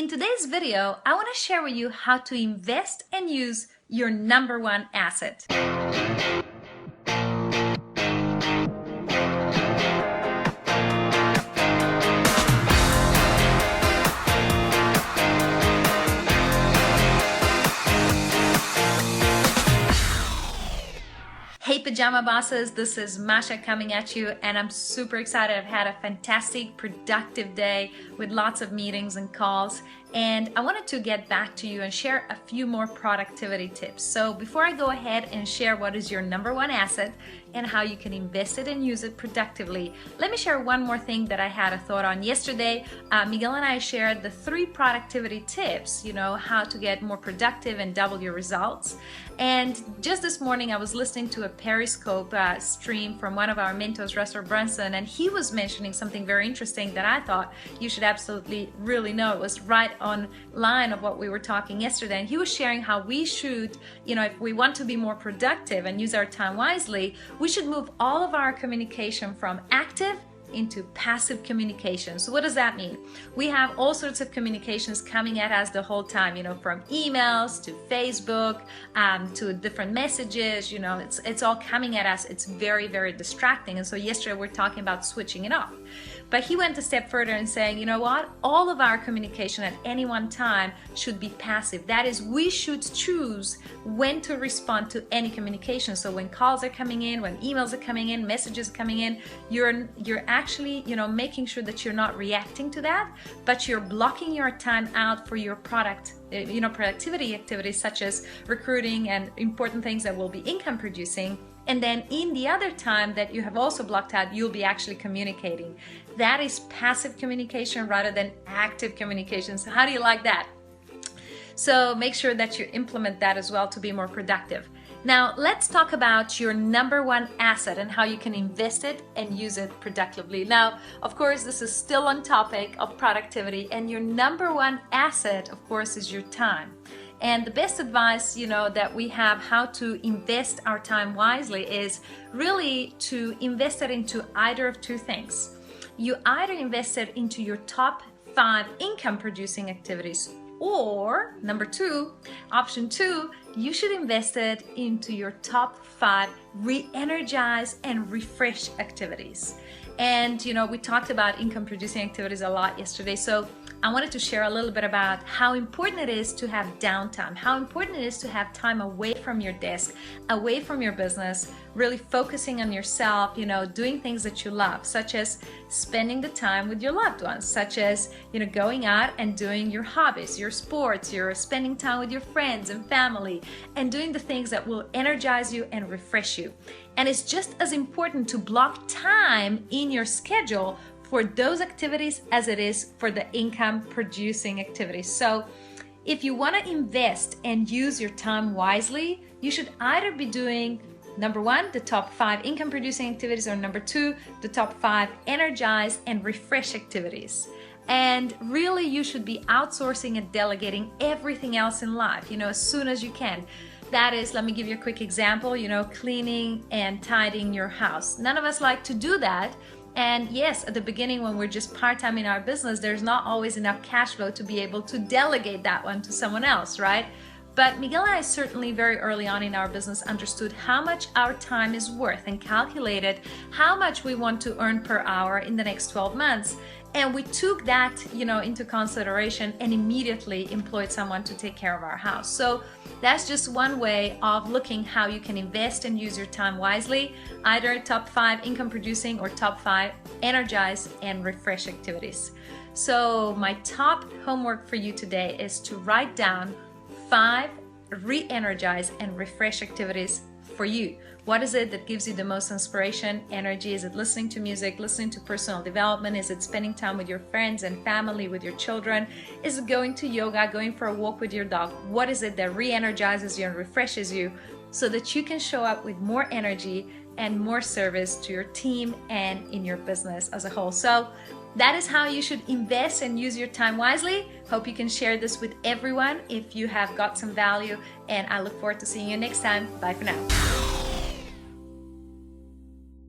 In today's video, I want to share with you how to invest and use your number one asset. Hey Pajama Bosses, this is Masha coming at you, and I'm super excited. I've had a fantastic, productive day with lots of meetings and calls, and I wanted to get back to you and share a few more productivity tips. So before I go ahead and share what is your number one asset and how you can invest it and use it productively, let me share one more thing that I had a thought on yesterday. Miguel and I shared the 3 productivity tips, how to get more productive and double your results. And just this morning, I was listening to a Periscope stream from one of our mentors, Russell Brunson, and he was mentioning something very interesting that I thought you should absolutely really know. It was right on line of what we were talking yesterday, and he was sharing how we should, if we want to be more productive and use our time wisely, we should move all of our communication from active into passive communication. So what does that mean? We have all sorts of communications coming at us the whole time, from emails to Facebook, to different messages, it's all coming at us. It's very, very distracting. And so yesterday we're talking about switching it off. But he went a step further and saying, all of our communication at any one time should be passive. That is, we should choose when to respond to any communication. So when calls are coming in, when emails are coming in, messages are coming in, you're actually, making sure that you're not reacting to that, but you're blocking your time out for your productivity activities such as recruiting and important things that will be income producing. And then in the other time that you have also blocked out, you'll be actually communicating. That is passive communication rather than active communication. So how do you like that? So make sure that you implement that as well to be more productive. Now let's talk about your number one asset and how you can invest it and use it productively. Now, of course, this is still on topic of productivity, and your number one asset, of course, is your time. And the best advice, that we have how to invest our time wisely is really to invest it into either of 2 things. You either invest it into your top 5 income producing activities, or number 2, option 2, you should invest it into your top 5 re-energize and refresh activities. And we talked about income producing activities a lot yesterday, so I wanted to share a little bit about how important it is to have downtime, how important it is to have time away from your desk, away from your business, really focusing on yourself, doing things that you love, such as spending the time with your loved ones, such as, going out and doing your hobbies, your sports, you're spending time with your friends and family, and doing the things that will energize you and refresh you. And it's just as important to block time in your schedule for those activities as it is for the income producing activities. So if you want to invest and use your time wisely, you should either be doing number 1, the top 5 income producing activities, or number 2, the top 5 energize and refresh activities. And really you should be outsourcing and delegating everything else in life, as soon as you can. That is, let me give you a quick example, cleaning and tidying your house. None of us like to do that. And yes, at the beginning when we're just part-time in our business, there's not always enough cash flow to be able to delegate that one to someone else, right? But Miguel and I certainly very early on in our business understood how much our time is worth and calculated how much we want to earn per hour in the next 12 months. And we took that, into consideration and immediately employed someone to take care of our house. So that's just one way of looking how you can invest and use your time wisely, either top 5 income producing or top 5 energize and refresh activities. So my top homework for you today is to write down 5 re-energize and refresh activities for you. What is it that gives you the most inspiration, energy? Is it listening to music, listening to personal development? Is it spending time with your friends and family, with your children? Is it going to yoga, going for a walk with your dog? What is it that re-energizes you and refreshes you so that you can show up with more energy and more service to your team and in your business as a whole? So that is how you should invest and use your time wisely. Hope you can share this with everyone if you have got some value, and I look forward to seeing you next time. Bye for now.